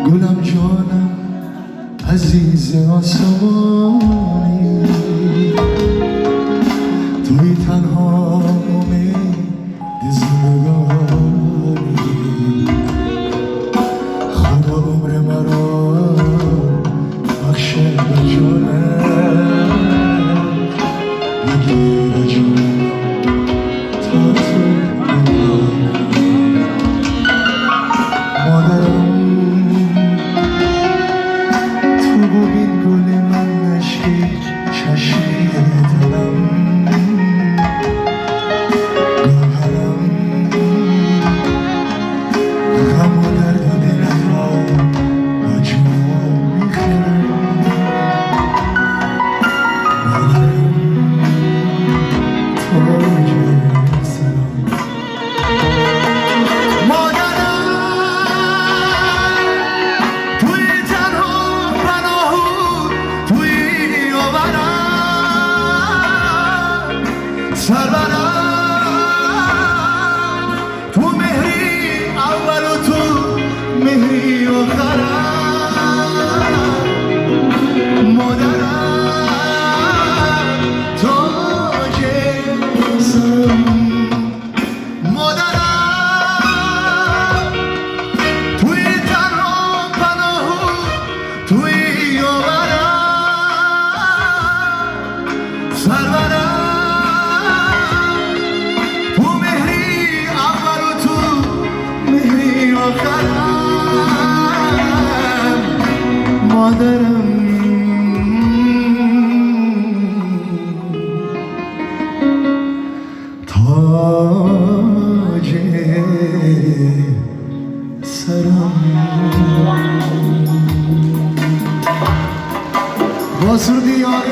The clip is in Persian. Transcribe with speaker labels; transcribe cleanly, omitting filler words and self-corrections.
Speaker 1: گلم جانم عزیز آسمانی توی تنها امید زندگانی خدا عمر مرا بخشه به جانم بگیر جانم تا تو مادرم تو ببین گل من عشقی چشمی دلم گوهرم غم و درد دلم را با جان میخرم مادرم تاج سرم سرورم تو مهری اول و تو مهری آخرم مادرم تاج سرم مادرم توی تنها پناه توی آورم سرورم مادرم تاج سرم با سرودی